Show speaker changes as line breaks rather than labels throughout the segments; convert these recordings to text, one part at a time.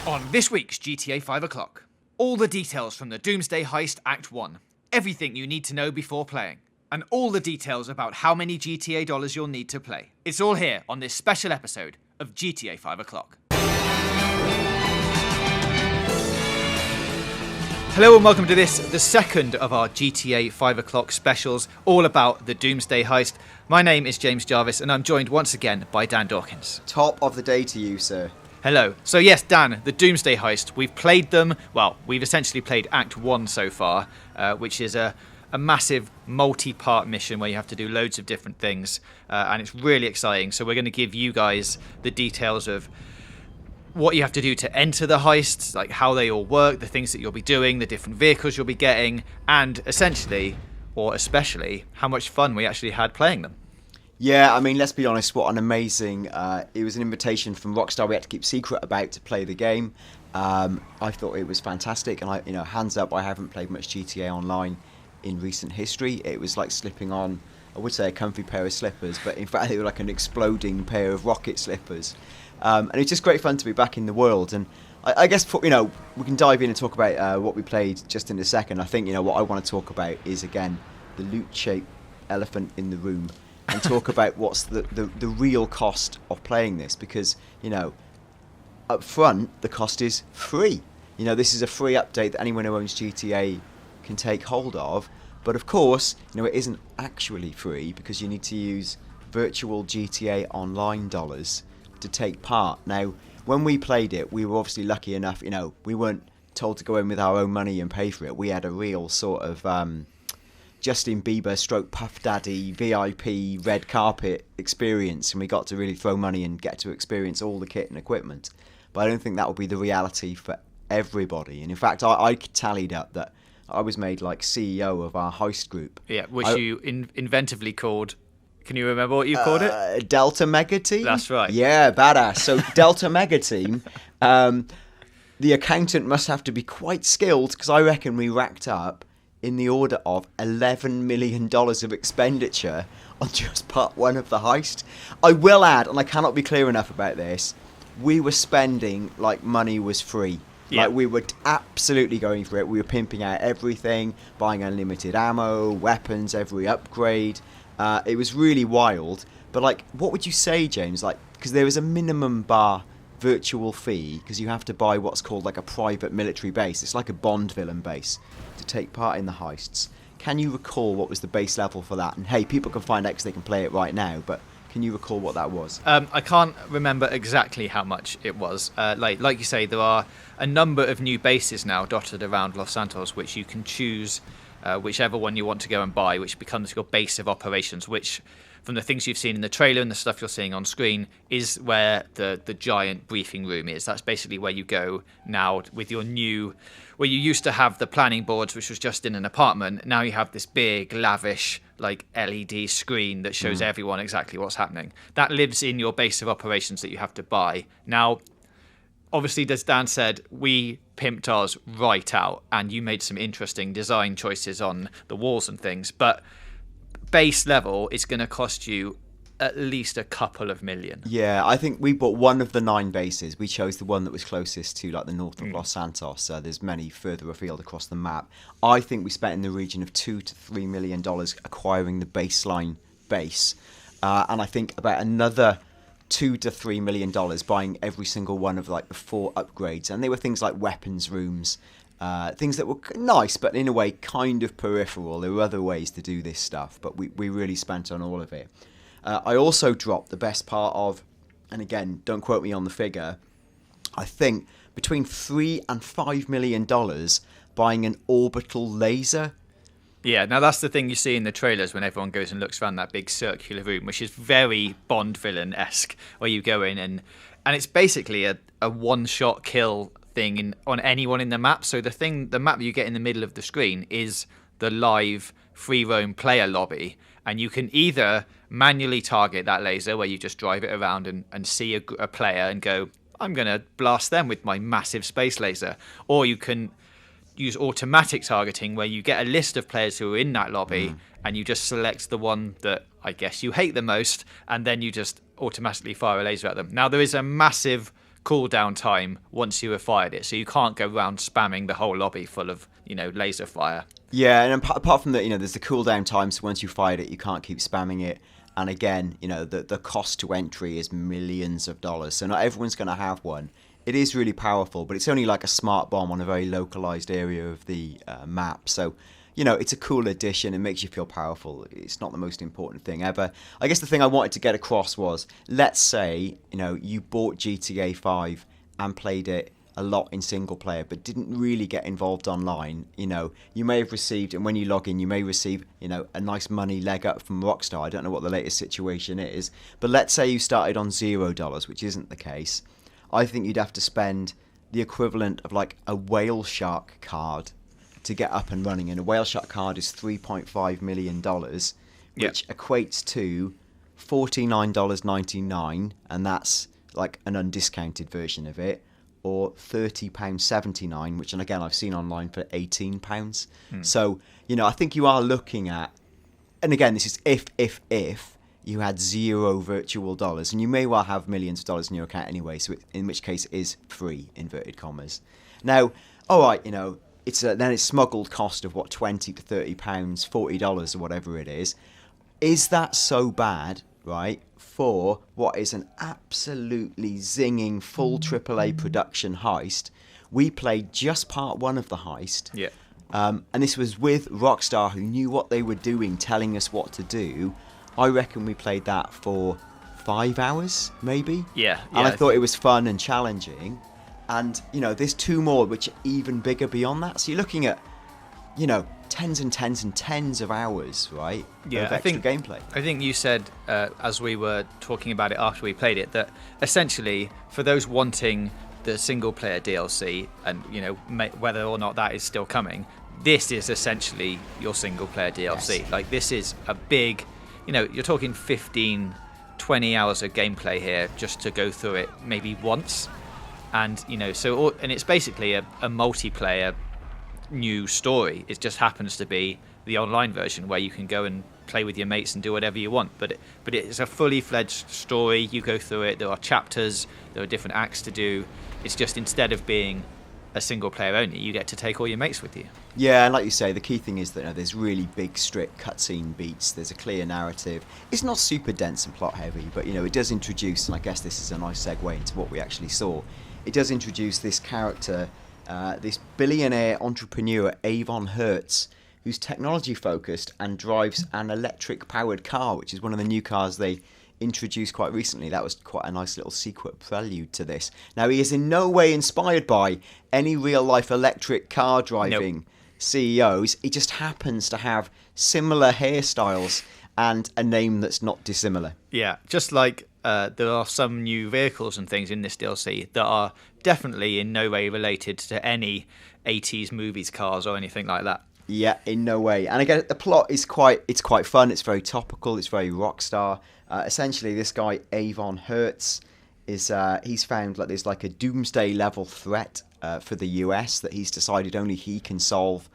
On this week's GTA 5 o'clock, all the details from the Doomsday Heist Act 1, everything you need to know before playing, and all the details about how many GTA dollars you'll need to play. It's all here on this special episode of GTA 5 o'clock. Hello and welcome to the second of our GTA 5 o'clock specials, all about the Doomsday Heist. My name is James Jarvis and I'm joined once again by Dan Dawkins.
Top of the day to you, sir.
Hello. So yes, Dan, the Doomsday Heist, we've played them, well, we've essentially played Act 1 so far, which is a massive multi-part mission where you have to do loads of different things, and it's really exciting. So we're going to give you guys the details of what you have to do to enter the heists, like how they all work, the things that you'll be doing, the different vehicles you'll be getting, and essentially, or especially, how much fun we actually had playing them.
Yeah, I mean, let's be honest, what an amazing... it was an invitation from Rockstar we had to keep secret about to play the game. I thought it was fantastic, and hands up, I haven't played much GTA Online in recent history. It was like slipping on, I would say, a comfy pair of slippers, but in fact they were like an exploding pair of rocket slippers. And it's just great fun to be back in the world. And I guess, we can dive in and talk about what we played just in a second. I think, what I want to talk about is, again, the loot-shaped elephant in the room, and talk about what's the real cost of playing this, because, up front, the cost is free. This is a free update that anyone who owns GTA can take hold of, but of course, it isn't actually free, because you need to use virtual GTA Online dollars to take part. Now, when we played it, we were obviously lucky enough, we weren't told to go in with our own money and pay for it. We had a real sort of Justin Bieber stroke Puff Daddy VIP red carpet experience, and we got to really throw money and get to experience all the kit and equipment. But I don't think that will be the reality for everybody. And in fact, I tallied up that I was made like CEO of our heist group.
Yeah, which you inventively called... Can you remember what you called it?
Delta Mega Team?
That's right.
Yeah, badass. So Delta Mega Team, the accountant must have to be quite skilled, because I reckon we racked up in the order of $11 million of expenditure on just part one of the heist. I will add, and I cannot be clear enough about this, we were spending like money was free.
Yeah.
Like, we were absolutely going for it. We were pimping out everything, buying unlimited ammo, weapons, every upgrade. It was really wild. But, what would you say, James? Because there is a minimum bar virtual fee, because you have to buy what's called a private military base. It's like a Bond villain base to take part in the heists. Can you recall what was the base level for that? And hey, people can find out because they can play it right now, but can you recall what that was?
I can't remember exactly how much it was. Like you say, there are a number of new bases now dotted around Los Santos, which you can choose whichever one you want to go and buy, which becomes your base of operations, which, from the things you've seen in the trailer and the stuff you're seeing on screen, is where the giant briefing room is. That's basically where you go now with your new... Where you used to have the planning boards, which was just in an apartment. Now you have this big, lavish, LED screen that shows everyone exactly what's happening. That lives in your base of operations that you have to buy. Now, obviously, as Dan said, we pimped ours right out, and you made some interesting design choices on the walls and things, but base level is going to cost you at least a couple of million.
Yeah, I think we bought one of the 9 bases. We chose the one that was closest to the north of Los Santos. There's many further afield across the map. I think we spent in the region of $2 to $3 million acquiring the baseline base, and I think about another $2 to $3 million buying every single one of the 4 upgrades. And they were things like weapons rooms, things that were nice, but in a way kind of peripheral. There were other ways to do this stuff, but we really spent on all of it. I also dropped the best part of, and again, don't quote me on the figure, I think between $3 and $5 million buying an orbital laser.
Yeah, now that's the thing you see in the trailers when everyone goes and looks around that big circular room, which is very Bond villain-esque, where you go in and it's basically a one-shot kill thing on anyone in the map. So the map you get in the middle of the screen is the live free roam player lobby, and you can either manually target that laser where you just drive it around and see a player and go, I'm going to blast them with my massive space laser, or you can use automatic targeting where you get a list of players who are in that lobby and you just select the one that I guess you hate the most, and then you just automatically fire a laser at them. Now, there is a massive cooldown time once you have fired it, so you can't go around spamming the whole lobby full of laser fire.
Yeah, and apart from that, there's the cooldown time, so once you fired it, you can't keep spamming it. And again, the cost to entry is millions of dollars, so not everyone's going to have one. It is really powerful, but it's only like a smart bomb on a very localized area of the map. So, it's a cool addition. It makes you feel powerful. It's not the most important thing ever. I guess the thing I wanted to get across was, let's say, you bought GTA 5 and played it a lot in single player, but didn't really get involved online. You may have received, and when you log in, you may receive, a nice money leg up from Rockstar. I don't know what the latest situation is, but let's say you started on $0, which isn't the case. I think you'd have to spend the equivalent of like a whale shark card to get up and running, and a whale shark card is $3.5 million, which equates to $49.99, and that's like an undiscounted version of it, or £30.79, which, and again, I've seen online for £18. So, I think you are looking at, and again, this is if you had $0 virtual dollars, and you may well have millions of dollars in your account anyway, so in which case it is free, inverted commas. Now, all right, it's then it's smuggled cost of what, £20 to £30, $40 or whatever it is. Is that so bad, right, for what is an absolutely zinging full AAA production heist? We played just part one of the heist.
Yeah.
And this was with Rockstar, who knew what they were doing, telling us what to do. I reckon we played that for 5 hours, maybe.
Yeah.
And I thought it was fun and challenging. And, there's 2 more which are even bigger beyond that. So you're looking at, tens and tens and tens of hours, right?
Yeah,
of extra gameplay.
I think you said, as we were talking about it after we played it, that essentially for those wanting the single player DLC, and whether or not that is still coming, this is essentially your single player DLC.
Yes.
Like, this is a big, you're talking 15, 20 hours of gameplay here just to go through it maybe once. And and it's basically a multiplayer new story. It just happens to be the online version where you can go and play with your mates and do whatever you want. But it's a fully fledged story. You go through it. There are chapters. There are different acts to do. It's just, instead of being a single player only, you get to take all your mates with you.
Yeah, and like you say, the key thing is that there's really big, strict cutscene beats. There's a clear narrative. It's not super dense and plot heavy, but it does introduce, and I guess this is a nice segue into what we actually saw. It does introduce this character, this billionaire entrepreneur, Avon Hertz, who's technology focused and drives an electric powered car, which is one of the new cars they introduced quite recently. That was quite a nice little secret prelude to this. Now, he is in no way inspired by any real life electric car driving CEOs. He just happens to have similar hairstyles and a name that's not dissimilar.
Yeah, just like there are some new vehicles and things in this DLC that are definitely in no way related to any 80s movies cars or anything like that.
Yeah, in no way. And again, the plot is quite fun. It's very topical. It's very Rockstar. Essentially, this guy Avon Hertz is he's found like there's like a doomsday level threat for the US that he's decided only he can solve,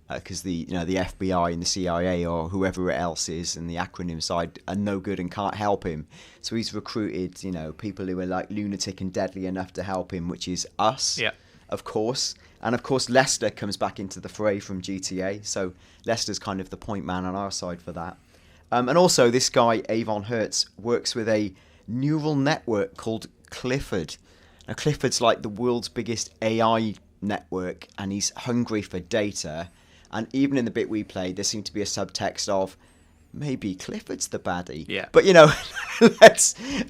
because the FBI and the CIA or whoever else is in the acronym side are no good and can't help him. So he's recruited people who are like lunatic and deadly enough to help him, which is us.
Yeah.
Of course. And of course, Lester comes back into the fray from GTA. So Lester's kind of the point man on our side for that. And also, this guy, Avon Hertz, works with a neural network called Clifford. Now, Clifford's like the world's biggest AI network, and he's hungry for data. And even in the bit we played, there seemed to be a subtext of maybe Clifford's the baddie.
Yeah.
But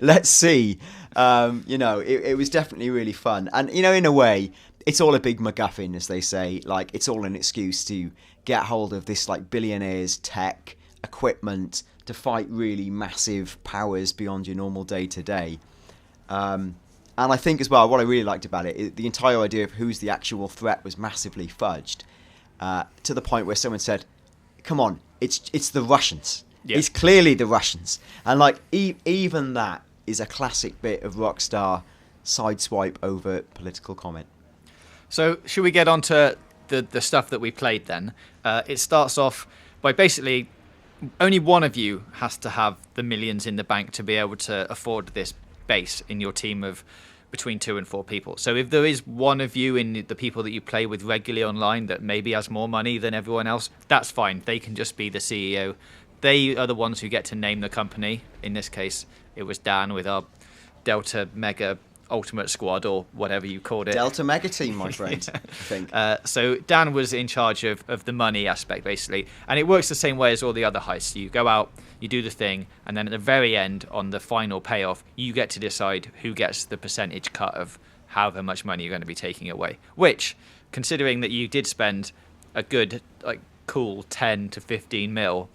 let's see. It was definitely really fun, and in a way, it's all a big MacGuffin, as they say. Like, it's all an excuse to get hold of this like billionaire's tech equipment to fight really massive powers beyond your normal day to day. And I think as well, what I really liked about it, the entire idea of who's the actual threat was massively fudged. To the point where someone said, "Come on, it's the Russians. Yeah. It's clearly the Russians." And like even that is a classic bit of Rockstar sideswipe over political comment.
So should we get on to the stuff that we played then? It starts off by basically only one of you has to have the millions in the bank to be able to afford this base in your team of between 2 and 4 people. So if there is one of you in the people that you play with regularly online that maybe has more money than everyone else, that's fine. They can just be the CEO. They are the ones who get to name the company. In this case, it was Dan with our Delta Mega Ultimate Squad, or whatever you called it.
Delta Mega Team, my friend, I think.
So Dan was in charge of the money aspect, basically. And it works the same way as all the other heists. You go out, you do the thing, and then at the very end, on the final payoff, you get to decide who gets the percentage cut of however much money you're going to be taking away. Which, considering that you did spend a good, cool 10 to 15 mil,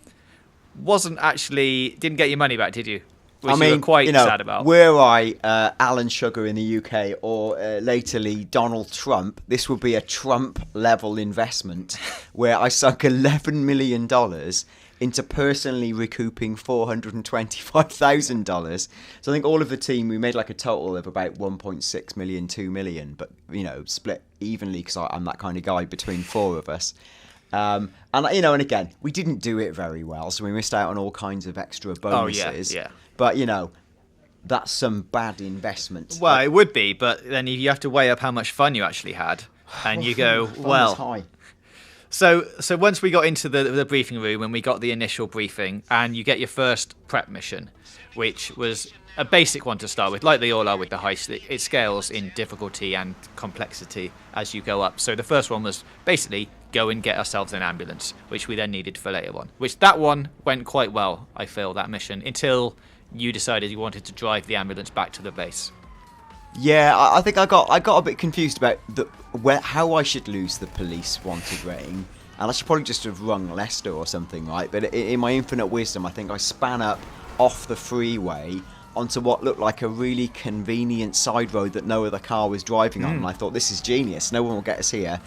didn't get your money back, did you? Which you were quite sad about.
Were I Alan Sugar in the UK or latterly Donald Trump, this would be a Trump-level investment where I sunk $11 million into personally recouping $425,000. So I think all of the team, we made a total of about 1.6 million, 2 million, but, split evenly because I'm that kind of guy between 4 of us. And again, we didn't do it very well, so we missed out on all kinds of extra bonuses.
Oh, yeah.
But, that's some bad investment.
Well, it would be, but then you have to weigh up how much fun you actually had. And you go,
high.
So once we got into the briefing room and we got the initial briefing, and you get your first prep mission, which was a basic one to start with, like they all are with the heist. It scales in difficulty and complexity as you go up. So the first one was basically go and get ourselves an ambulance, which we then needed for later on. Which that one went quite well, I feel, that mission, until you decided you wanted to drive the ambulance back to the base.
Yeah, I think I got a bit confused about how I should lose the police wanted rating, and I should probably just have rung Leicester or something, right? But in my infinite wisdom, I think I span up off the freeway onto what looked like a really convenient side road that no other car was driving on, and I thought, this is genius, no one will get us here.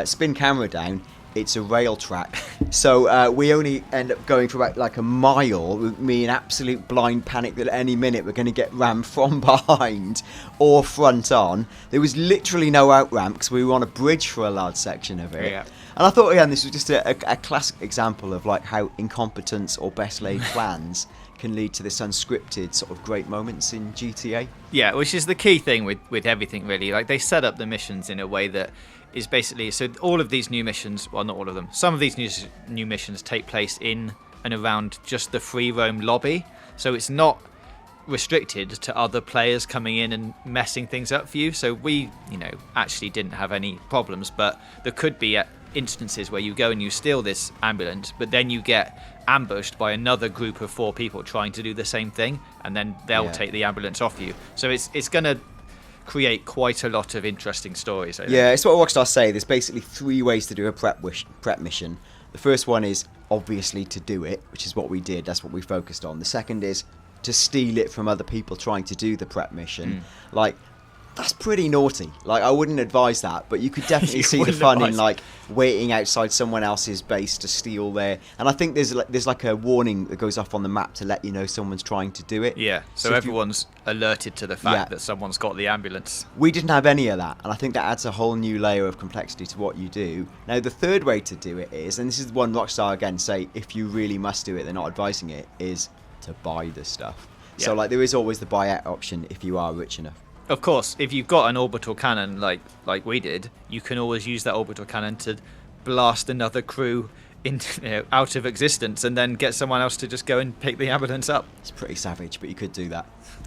Spin camera down, it's a rail track. So we only end up going for about a mile, with me in absolute blind panic that at any minute we're going to get rammed from behind or front on. There was literally no out ramp because we were on a bridge for a large section of it.
Yeah.
And I thought, again, this was just a classic example of how incompetence or best laid plans can lead to this unscripted sort of great moments in GTA.
Yeah, which is the key thing with everything, really. They set up the missions in a way that is basically, so all of these new missions, well, not all of them, some of these new missions take place in and around just the free roam lobby. So it's not restricted to other players coming in and messing things up for you. So we, actually didn't have any problems, but there could be instances where you go and you steal this ambulance, but then you get ambushed by another group of 4 people trying to do the same thing, and then they'll take the ambulance off you. So it's going to create quite a lot of interesting stories, I think.
Yeah, it's what Rockstar say. There's basically 3 ways to do a prep mission. The first one is obviously to do it, which is what we did. That's what we focused on. The second is to steal it from other people trying to do the prep mission. That's pretty naughty. I wouldn't advise that, but you could definitely see the fun in waiting outside someone else's base to steal their. And I think there's a warning that goes off on the map to let you know someone's trying to do it.
Yeah, so everyone's alerted to the fact that someone's got the ambulance.
We didn't have any of that, and I think that adds a whole new layer of complexity to what you do. Now, the third way to do it is, and this is the one Rockstar again say, if you really must do it, they're not advising it, is to buy the stuff. Yeah. So there is always the buyout option if you are rich enough.
Of course, if you've got an orbital cannon like we did, you can always use that orbital cannon to blast another crew out of existence and then get someone else to just go and pick the ambulance up.
It's pretty savage, but you could do that.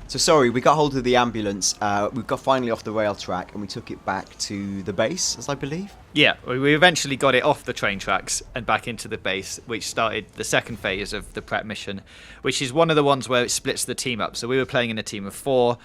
So sorry, we got hold of the ambulance, we got finally off the rail track, and we took it back to the base, as I believe.
Yeah, we eventually got it off the train tracks and back into the base, which started the second phase of the prep mission, which is one of the ones where it splits the team up. So we were playing in a team of 4.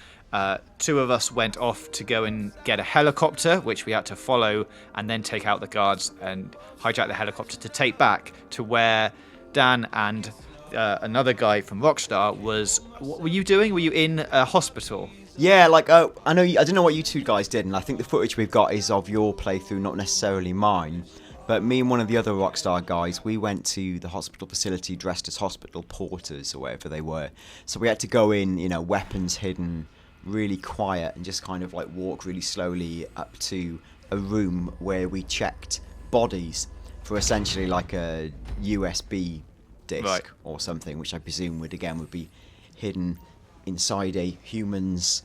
2 of us went off to go and get a helicopter, which we had to follow and then take out the guards and hijack the helicopter to take back to where Dan and another guy from Rockstar was. What were you doing? Were you in a hospital?
Yeah, I know. I don't know what you 2 guys did, and I think the footage we've got is of your playthrough, not necessarily mine. But me and one of the other Rockstar guys, we went to the hospital facility dressed as hospital porters or whatever they were. So we had to go in, weapons hidden, really quiet, and just kind of walk really slowly up to a room where we checked bodies for essentially a USB disc or something, which I presume would be hidden inside a human's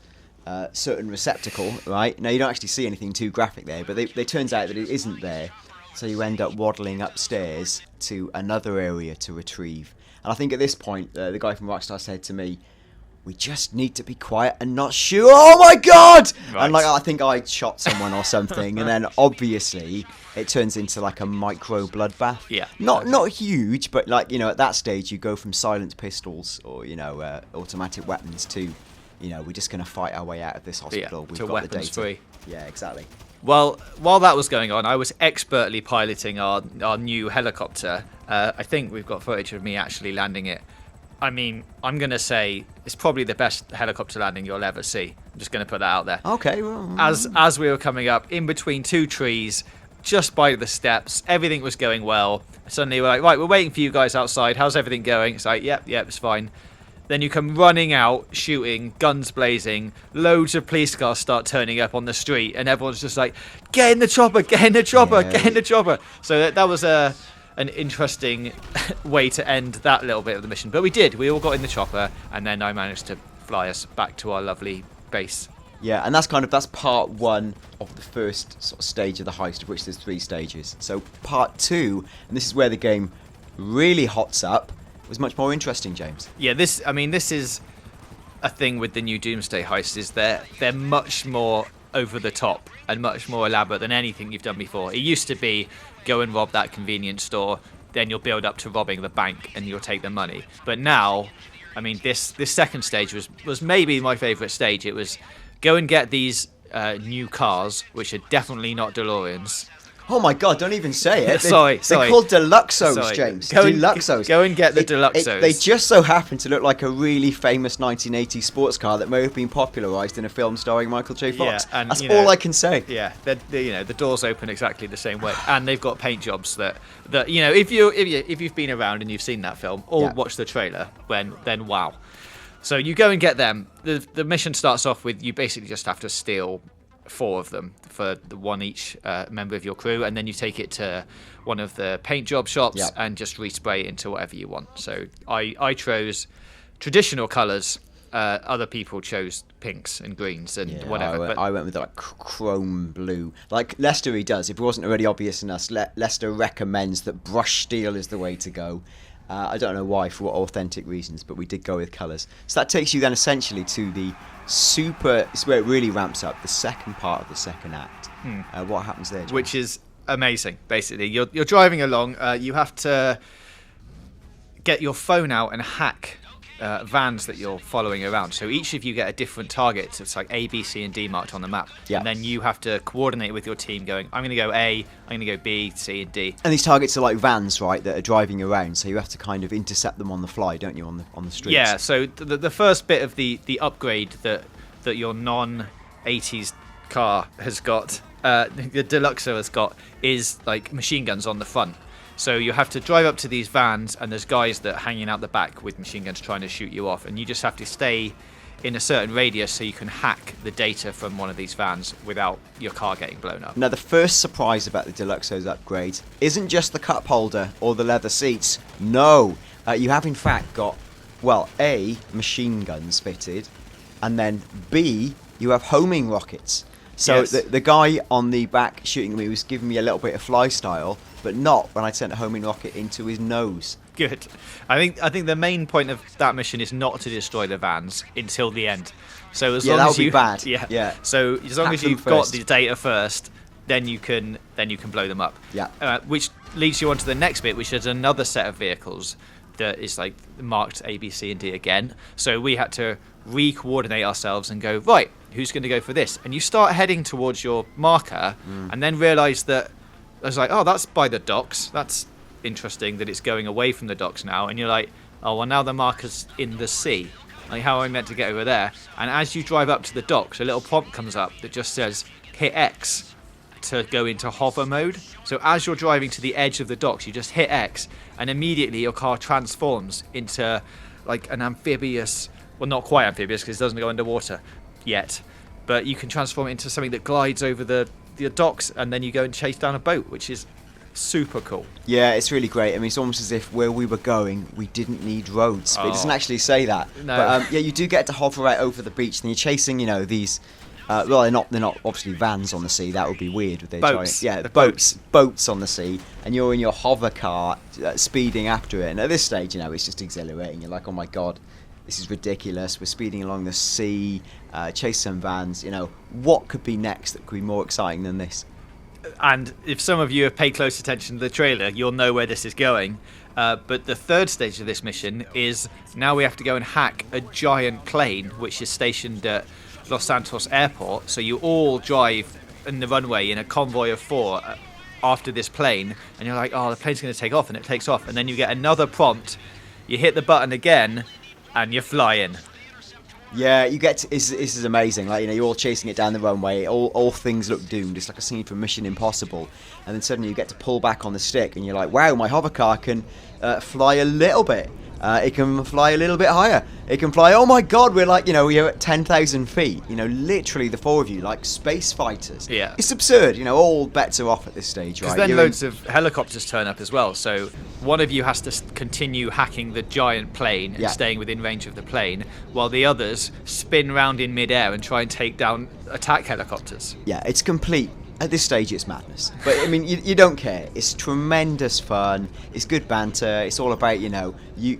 certain receptacle, right? Now, you don't actually see anything too graphic there, but it turns out that it isn't there. So you end up waddling upstairs to another area to retrieve. And I think at this point, the guy from Rockstar said to me, "We just need to be quiet and not shoot." Oh my god!
Right.
And like, I think I shot someone or something, and then obviously it turns into like a micro bloodbath.
Yeah.
Not huge, but like, at that stage you go from silent pistols or automatic weapons to, we're just going to fight our way out of this hospital. We've
to
got
weapons
the data.
free.
Yeah, exactly.
Well, while that was going on, I was expertly piloting our new helicopter. I think we've got footage of me actually landing it. I mean, I'm going to say it's probably the best helicopter landing you'll ever see. I'm just going to put that out there.
Okay. Well,
As we were coming up, in between two trees, just by the steps, everything was going well. Suddenly we're like, right, we're waiting for you guys outside. How's everything going? It's like, yep, it's fine. Then you come running out, shooting, guns blazing, loads of police cars start turning up on the street, and everyone's just like, get in the chopper, get in the chopper, get in the chopper. So that was an interesting way to end that little bit of the mission. But we did. We all got in the chopper, and then I managed to fly us back to our lovely base.
yeah, and that's part one of the first sort of stage of the heist, of which there's 3 stages. So part 2, and this is where the game really hots up, was much more interesting, James.
Yeah, this is a thing with the new Doomsday Heist, is they're much more over the top and much more elaborate than anything you've done before. It used to be go and rob that convenience store, then you'll build up to robbing the bank and you'll take the money. But now, I mean, this second stage was maybe my favourite stage. It was go and get these new cars, which are definitely not DeLoreans.
Oh my god, don't even say it.
Sorry.
They're called Deluxos, James. Deluxos.
Go and get the Deluxos.
They just so happen to look like a really famous 1980s sports car that may have been popularised in a film starring Michael J. Fox.
Yeah, and,
that's all I can say.
Yeah, the doors open exactly the same way, and they've got paint jobs that if you've been around and you've seen that film or watched the trailer, then wow. So you go and get them. The mission starts off with you basically just have to steal 4 of them for the one each member of your crew, and then you take it to one of the paint job shops and just respray it into whatever you want. So I chose traditional colours. Other people chose pinks and greens and whatever.
I went with like chrome blue, like Lester he does. If it wasn't already obvious enough, Lester recommends that brush steel is the way to go. I don't know why, for what authentic reasons, but we did go with colours. So that takes you then essentially to the it's where it really ramps up, the second part of the second act. What happens there, James?
Which is amazing, basically. You're driving along, you have to get your phone out and hack vans that you're following around. So each of you get a different target. So it's like A, B, C, and D marked on the map. Yeah. And then you have to coordinate with your team going, I'm going to go A, I'm going to go B, C, and D.
And these targets are like vans, right, that are driving around. So you have to kind of intercept them on the fly, don't you, on the streets?
Yeah, so the first bit of the upgrade that your non-80s car has got, the Deluxo has got, is like machine guns on the front. So you have to drive up to these vans, and there's guys that are hanging out the back with machine guns trying to shoot you off, and you just have to stay in a certain radius so you can hack the data from one of these vans without your car getting blown up.
Now, the first surprise about the Deluxo's upgrade isn't just the cup holder or the leather seats. No, you have in fact got, well, A, machine guns fitted, and then B, you have homing rockets. So
yes.
the guy on the back shooting me was giving me a little bit of fly style, but not when I sent a homing rocket into his nose.
Good. I think the main point of that mission is not to destroy the vans until the end. So as long
that
as
would
you
be bad.
Yeah. So as long as you've got the data first, then you can blow them up.
Yeah.
Which leads you on to the next bit, which is another set of vehicles that is like marked A, B, C, and D again. So we had to re-coordinate ourselves and go, right, who's going to go for this? And you start heading towards your marker and then realise that I was like, oh, that's by the docks. That's interesting that it's going away from the docks now. And you're like, oh, well, now the marker's in the sea. Like, how am I meant to get over there? And as you drive up to the docks, a little prompt comes up that just says, hit X to go into hover mode. So as you're driving to the edge of the docks, you just hit X, and immediately your car transforms into like an amphibious, well, not quite amphibious because it doesn't go underwater yet, but you can transform it into something that glides over the docks, and then you go and chase down a boat, which is super cool.
Yeah, it's really great. I mean, it's almost as if where we were going, we didn't need roads. But it doesn't
Oh.
actually say that.
No.
But yeah, you do get to hover right over the beach, and you're chasing, these. Well, they're not obviously vans on the sea. That would be weird with their
Boats.
giant, yeah,
The
boats on the sea, and you're in your hover car speeding after it. And at this stage, it's just exhilarating. You're like, oh my god, this is ridiculous. We're speeding along the sea, chase some vans. What could be next that could be more exciting than this?
And if some of you have paid close attention to the trailer, you'll know where this is going. But the third stage of this mission is now we have to go and hack a giant plane which is stationed at Los Santos Airport. So you all drive in the runway in a convoy of 4 after this plane, and you're like, oh, the plane's going to take off, and it takes off, and then you get another prompt. You hit the button again, and you're flying.
Yeah, you get to, this is amazing. Like, you're all chasing it down the runway. All things look doomed. It's like a scene from Mission Impossible. And then suddenly you get to pull back on the stick, and you're like, wow, my hover car can fly a little bit. It can fly a little bit higher. It can fly, oh my god, we're like, we're at 10,000 feet. Literally the 4 of you, like space fighters.
Yeah.
It's absurd. All bets are off at this stage, right?
Because then loads of helicopters turn up as well. So one of you has to continue hacking the giant plane and staying within range of the plane, while the others spin round in midair and try and take down attack helicopters.
Yeah, it's complete. At this stage, it's madness. But, I mean, you don't care. It's tremendous fun. It's good banter. It's all about,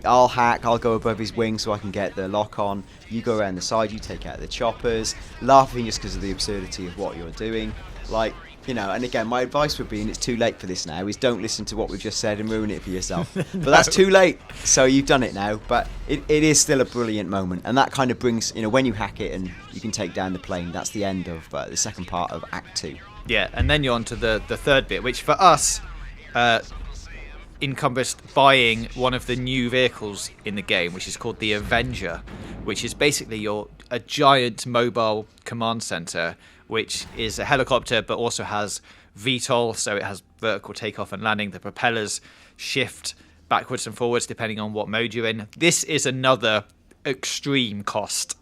I'll hack, I'll go above his wing so I can get the lock on. You go around the side, you take out the choppers, laughing just because of the absurdity of what you're doing. And again, my advice would be, and it's too late for this now, is don't listen to what we've just said and ruin it for yourself.
No.
But that's too late. So you've done it now. But it is still a brilliant moment. And that kind of brings, when you hack it and you can take down the plane, that's the end of the second part of Act 2.
Yeah, and then you're on to the third bit, which for us encompassed buying one of the new vehicles in the game, which is called the Avenger, which is basically a giant mobile command center, which is a helicopter but also has VTOL, so it has vertical takeoff and landing. The propellers shift backwards and forwards depending on what mode you're in. This is another extreme cost.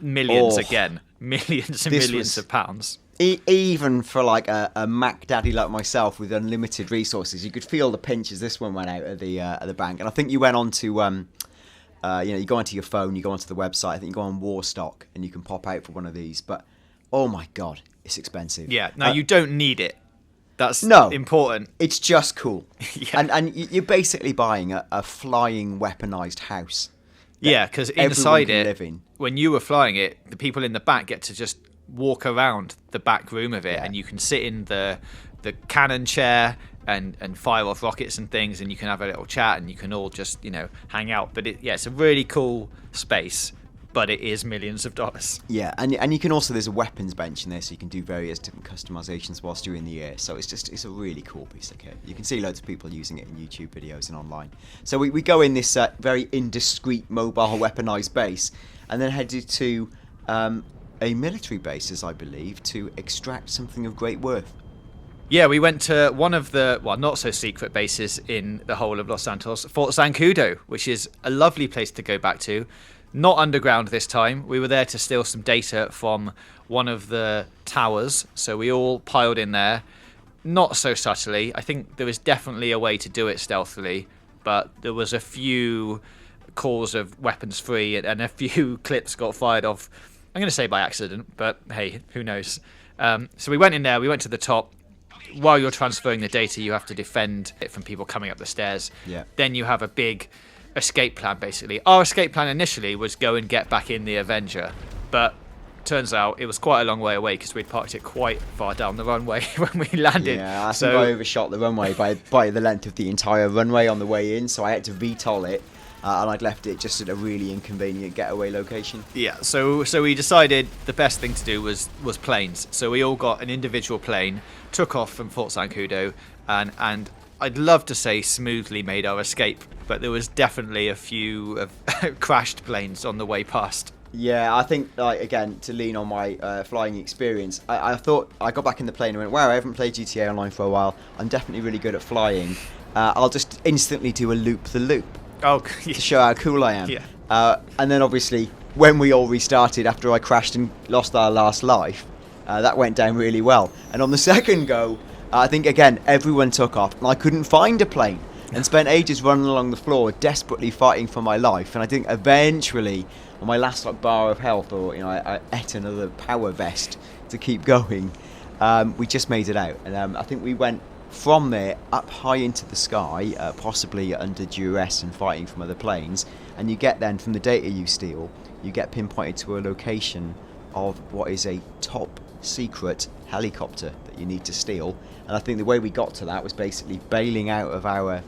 Millions again. Millions and millions of pounds.
Even for like a Mac daddy like myself with unlimited resources, you could feel the pinch as this one went out of the bank. And I think you went on to, you go onto your phone, you go onto the website. I think you go on Warstock and you can pop out for one of these. But oh my god, it's expensive.
Yeah, no, you don't need it. That's important.
It's just cool.
Yeah.
And you're basically buying a flying weaponized house.
Yeah, because inside it,
in.
when you were flying it, the people in the back get to just walk around the back room of it, and you can sit in the cannon chair and fire off rockets and things, and you can have a little chat, and you can all just hang out. But it's a really cool space, but it is millions of dollars.
Yeah, and you can also, there's a weapons bench in there, so you can do various different customizations whilst you're in the air. So it's a really cool piece of kit. You can see loads of people using it in YouTube videos and online. So we go in this very indiscreet mobile weaponized base, and then headed to a military base, as I believe, to extract something of great worth.
Yeah, we went to one of the, not so secret bases in the whole of Los Santos, Fort Zancudo, which is a lovely place to go back to. Not underground this time. We were there to steal some data from one of the towers, so we all piled in there. Not so subtly. I think there was definitely a way to do it stealthily, but there was a few calls of weapons free and a few clips got fired off. I'm going to say by accident, but hey, who knows? So we went in there, we went to the top. While you're transferring the data, you have to defend it from people coming up the stairs.
Yeah.
Then you have a big escape plan, basically. Our escape plan initially was go and get back in the Avenger, but turns out it was quite a long way away because we'd parked it quite far down the runway when we landed.
Yeah, I think I overshot the runway by the length of the entire runway on the way in, so I had to VTOL it. And I'd left it just at a really inconvenient getaway location.
Yeah, so we decided the best thing to do was planes. So we all got an individual plane, took off from Fort Zancudo, and I'd love to say smoothly made our escape, but there was definitely a few of crashed planes on the way past.
Yeah, I think, again, to lean on my flying experience, I thought, I got back in the plane and went, wow, I haven't played GTA Online for a while. I'm definitely really good at flying. I'll just instantly do a loop-the-loop.
Oh,
to show how cool I am.
Yeah.
And then obviously, when we all restarted after I crashed and lost our last life, that went down really well. And on the second go, I think, again, everyone took off, and I couldn't find a plane, and spent ages running along the floor, desperately fighting for my life. And I think eventually, on my last bar of health, or I ate another power vest to keep going. We just made it out, and I think we went from there up high into the sky, possibly under duress and fighting from other planes. And you get then, from the data you steal, you get pinpointed to a location of what is a top secret helicopter that you need to steal. And I think the way we got to that was basically bailing out of our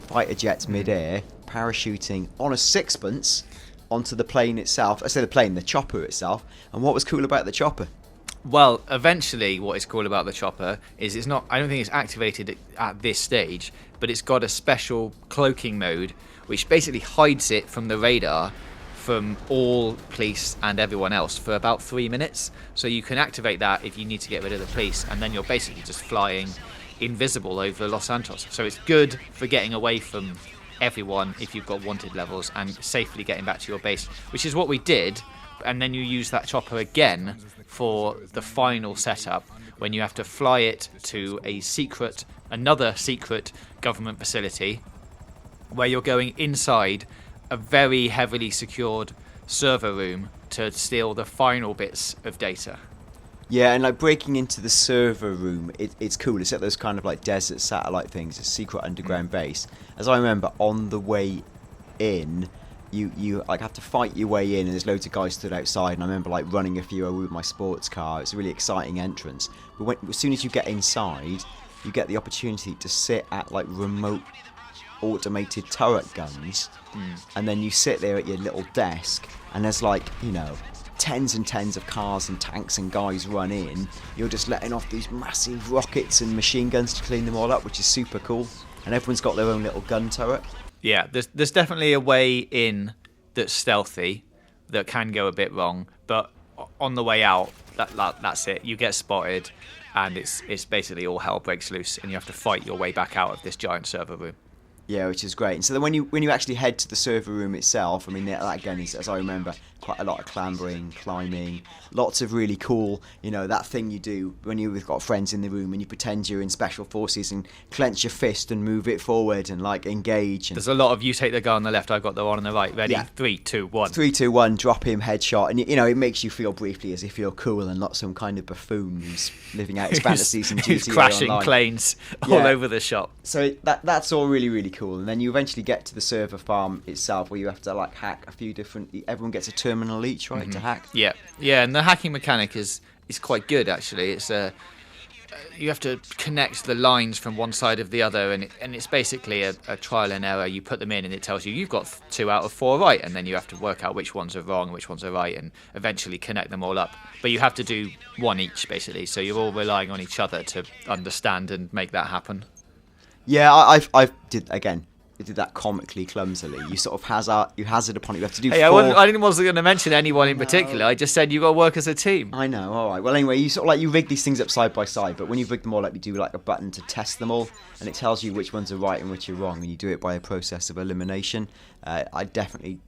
fighter jets mid-air, parachuting on a sixpence onto the plane itself. I say the plane, the chopper itself. And what was cool about the chopper?
Well, eventually, what is cool about the chopper is it's not. I don't think it's activated at this stage, but it's got a special cloaking mode, which basically hides it from the radar, from all police and everyone else for about 3 minutes. So you can activate that if you need to get rid of the police, and then you're basically just flying invisible over Los Santos. So it's good for getting away from everyone if you've got wanted levels and safely getting back to your base, which is what we did. And then you use that chopper again for the final setup, when you have to fly it to another secret government facility, where you're going inside a very heavily secured server room to steal the final bits of data.
Yeah, and like breaking into the server room, it's cool. It's at those kind of like desert satellite things, a secret underground base. As I remember, on the way in, you like have to fight your way in, and there's loads of guys stood outside. And I remember like running a few over with my sports car. It's a really exciting entrance. But as soon as you get inside, you get the opportunity to sit at like remote automated turret guns, and then you sit there at your little desk, and there's like tens and tens of cars and tanks and guys run in. You're just letting off these massive rockets and machine guns to clean them all up, which is super cool. And everyone's got their own little gun turret.
Yeah, there's definitely a way in that's stealthy that can go a bit wrong, but on the way out, that's it. You get spotted, and it's basically all hell breaks loose, and you have to fight your way back out of this giant server room.
Yeah, which is great. And so then when you actually head to the server room itself, I mean, that again is, as I remember, quite a lot of clambering, climbing, lots of really cool, that thing you do when you've got friends in the room and you pretend you're in special forces and clench your fist and move it forward and like engage. And
there's a lot of you take the guy on the left, I've got the one on the right. Ready?
Yeah.
3, 2, 1.
3, 2, 1, drop him, headshot. And it makes you feel briefly as if you're cool and not some kind of buffoon who's living out his fantasies in GTA
Who's crashing
Online.
planes all over the shop.
So that's all really, really cool. And then you eventually get to the server farm itself, where you have to like hack a few different. Everyone gets a terminal each, right, to hack.
Yeah, and the hacking mechanic is quite good actually. It's you have to connect the lines from one side of the other, and it's basically a trial and error. You put them in, and it tells you you've got 2 out of 4 right, and then you have to work out which ones are wrong and which ones are right, and eventually connect them all up. But you have to do one each basically, so you're all relying on each other to understand and make that happen.
Yeah, I did again. It did that comically clumsily. You sort of hazard upon it. You have to do.
Hey, I wasn't going to mention anyone in particular. I just said you got to work as a team.
I know. All right. Well, anyway, you sort of like you rig these things up side by side, but when you rig them all, like you do like a button to test them all, and it tells you which ones are right and which are wrong, and you do it by a process of elimination. I definitely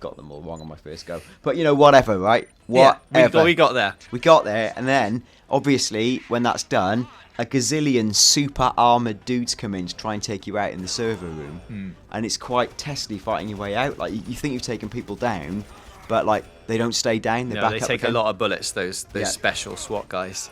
got them all wrong on my first go, but whatever, right? Whatever.
Yeah, we got there.
We got there, and then obviously when that's done, a gazillion super armoured dudes come in to try and take you out in the server room. And it's quite testy fighting your way out. Like you think you've taken people down, but like they don't stay down.
They take a lot of bullets. Those special SWAT guys.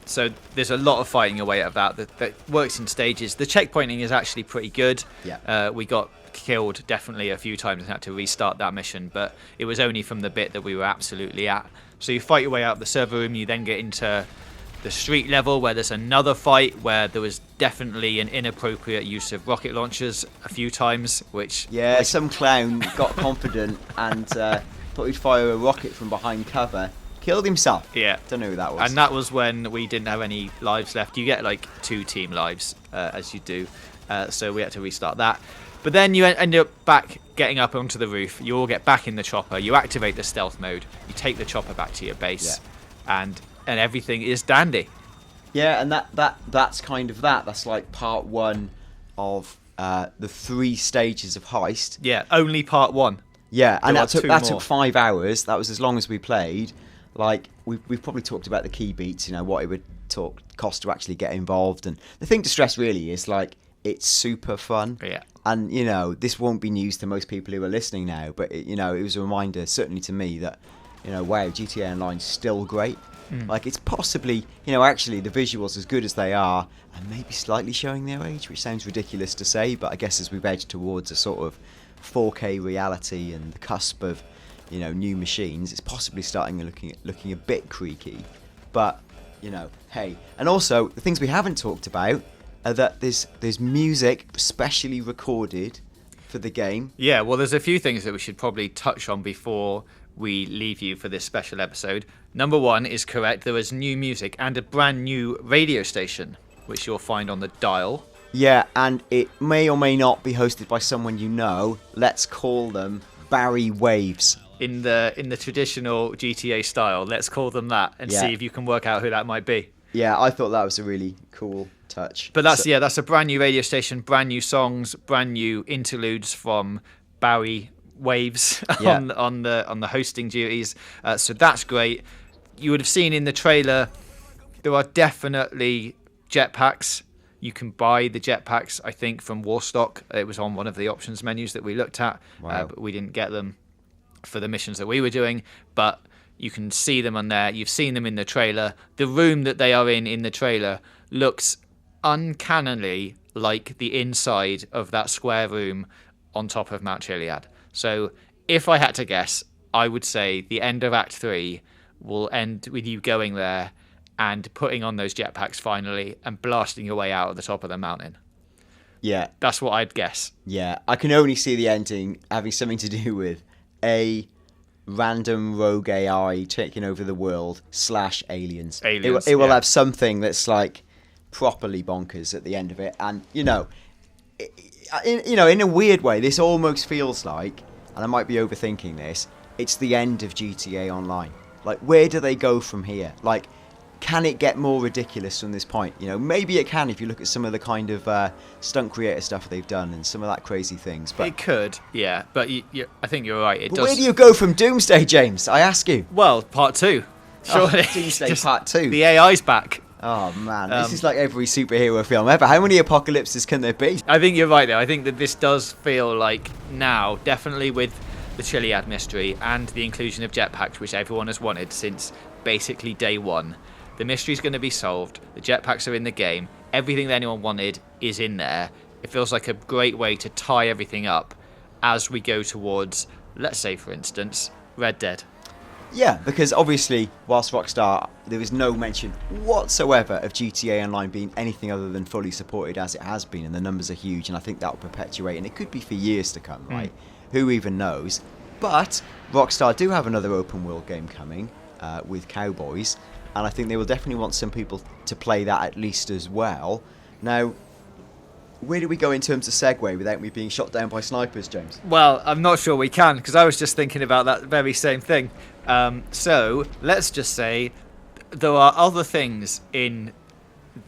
So there's a lot of fighting your way out of that works in stages. The checkpointing is actually pretty good.
Yeah.
We got killed definitely a few times and had to restart that mission, but it was only from the bit that we were absolutely at. So you fight your way out of the server room. You then get into the street level, where there's another fight where there was definitely an inappropriate use of rocket launchers a few times, which
some clown got confident and thought he'd fire a rocket from behind cover, killed himself. Don't know who that was.
And that was when we didn't have any lives left. You get like 2 team lives as you do, so we had to restart that. But then you end up back getting up onto the roof. You all get back in the chopper. You activate the stealth mode. You take the chopper back to your base, and everything is dandy.
Yeah, and that's kind of that. That's like part 1 of the 3 stages of Heist.
Yeah, only part 1.
Yeah, and that
took
5 hours. That was as long as we played. like we've probably talked about the key beats, what it would cost to actually get involved, and the thing to stress really is like it's super fun.
Yeah.
And this won't be news to most people who are listening now, but it was a reminder certainly to me that wow, GTA Online's still great. Like it's possibly, actually the visuals as good as they are, and maybe slightly showing their age, which sounds ridiculous to say, but I guess as we've edged towards a sort of 4K reality and the cusp of, new machines, it's possibly starting looking a bit creaky. But, hey, and also the things we haven't talked about are that there's music specially recorded for the game.
Yeah, well, there's a few things that we should probably touch on before we leave you for this special episode. Number one is correct. There is new music and a brand new radio station, which you'll find on the dial.
Yeah, and it may or may not be hosted by someone you know. Let's call them Barry Waves.
In the traditional GTA style, let's call them that and see if you can work out who that might be.
Yeah, I thought that was a really cool touch.
But that's a brand new radio station, brand new songs, brand new interludes from Barry Waves on the hosting duties. So that's great. You would have seen in the trailer there are definitely jetpacks. You can buy the jetpacks, I think, from Warstock. It was on one of the options menus that we looked at, but we didn't get them for the missions that we were doing. But you can see them on there. You've seen them in the trailer. The room that they are in the trailer looks uncannily like the inside of that square room on top of Mount Chiliad. So if I had to guess, I would say the end of Act 3 will end with you going there and putting on those jetpacks finally and blasting your way out at the top of the mountain.
Yeah.
That's what I'd guess.
Yeah, I can only see the ending having something to do with a random rogue AI taking over the world / aliens. It will have something that's like properly bonkers at the end of it. And, in a weird way, this almost feels like, and I might be overthinking this, it's the end of GTA Online. Like, where do they go from here? Like, can it get more ridiculous from this point? Maybe it can if you look at some of the kind of stunt creator stuff they've done and some of that crazy things. But
it could, yeah. But I think you're right.
Where do you go from Doomsday, James? I ask you.
Well, part 2. Surely.
Doomsday part 2.
The AI's back.
Oh, man. This is like every superhero film ever. How many apocalypses can there be?
I think you're right, though. I think that this does feel like now, definitely with the Chiliad mystery and the inclusion of jetpacks, which everyone has wanted since basically day one. The mystery's going to be solved. The jetpacks are in the game. Everything that anyone wanted is in there. It feels like a great way to tie everything up as we go towards, let's say, for instance, Red Dead.
Yeah, because obviously, whilst Rockstar, there was no mention whatsoever of GTA Online being anything other than fully supported as it has been, and the numbers are huge, and I think that will perpetuate, and it could be for years to come, right? Who even knows? But Rockstar do have another open world game coming with Cowboys, and I think they will definitely want some people to play that at least as well. Now, where do we go in terms of segue without me being shot down by snipers, James?
Well, I'm not sure we can, because I was just thinking about that very same thing. So, let's just say there are other things in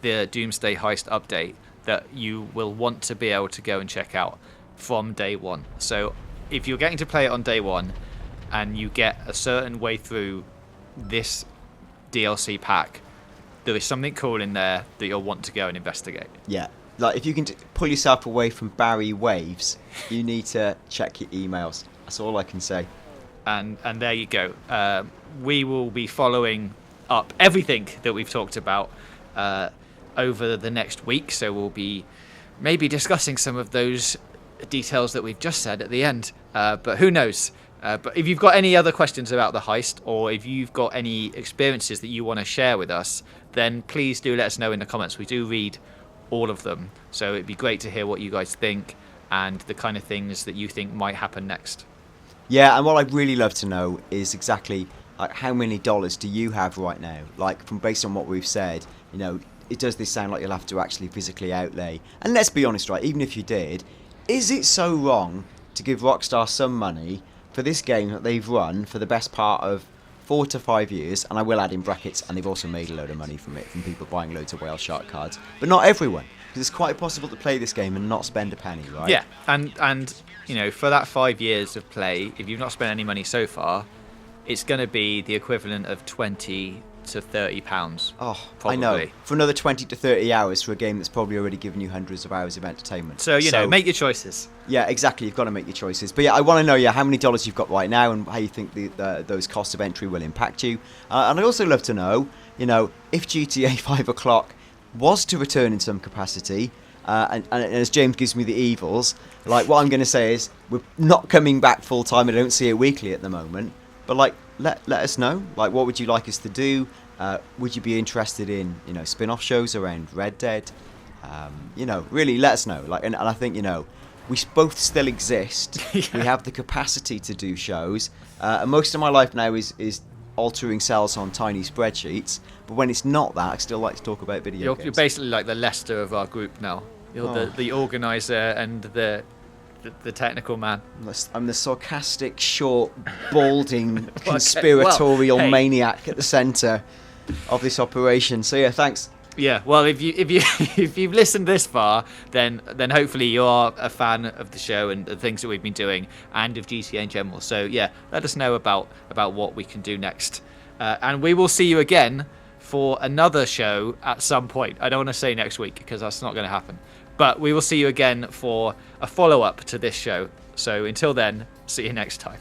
the Doomsday Heist update that you will want to be able to go and check out from day one. So, if you're getting to play it on day one, and you get a certain way through this DLC pack, there is something cool in there that you'll want to go and investigate.
Yeah. Like, if you can pull yourself away from Barry Waves, you need to check your emails. That's all I can say.
And there you go. We will be following up everything that we've talked about over the next week. So we'll be maybe discussing some of those details that we've just said at the end. But who knows? But if you've got any other questions about the heist, or if you've got any experiences that you want to share with us, then please do let us know in the comments. We do read all of them, so it'd be great to hear what you guys think and the kind of things that you think might happen next.
Yeah, and what I'd really love to know is exactly like how many dollars do you have right now? Like, from based on what we've said, does this sound like you'll have to actually physically outlay? And let's be honest, right? Even if you did, is it so wrong to give Rockstar some money for this game that they've run for the best part of 4 to 5 years, and I will add in brackets, and they've also made a load of money from it, from people buying loads of whale shark cards, but not everyone, because it's quite possible to play this game and not spend a penny, right?
Yeah, and for that 5 years of play, if you've not spent any money so far, it's going to be the equivalent of £20 to £30.
Oh,
probably.
I know. For another 20 to 30 hours for a game that's probably already given you hundreds of hours of entertainment.
So, you know, make your choices.
Yeah, exactly. You've got to make your choices. But yeah, I want to know, how many dollars you've got right now and how you think those costs of entry will impact you. And I'd also love to know, if GTA 5 o'clock was to return in some capacity, and as James gives me the evils, like, what I'm going to say is we're not coming back full time. I don't see it weekly at the moment. But like, let us know. Like, what would you like us to do? Would you be interested in spin-off shows around Red Dead? Really let us know. Like, and I think we both still exist.
Yeah.
We have the capacity to do shows. And most of my life now is altering cells on tiny spreadsheets. But when it's not that, I still like to talk about video games.
You're basically like the Lester of our group now. You're the organizer and the technical man.
I'm the sarcastic, short, balding, conspiratorial maniac at the centre of this operation. So yeah, thanks.
Yeah, well, if you've listened this far, then hopefully you are a fan of the show and the things that we've been doing, and of GTA in general. So yeah, let us know about what we can do next, and we will see you again for another show at some point. I don't want to say next week because that's not going to happen, but we will see you again for a follow-up to this show. So until then, see you next time.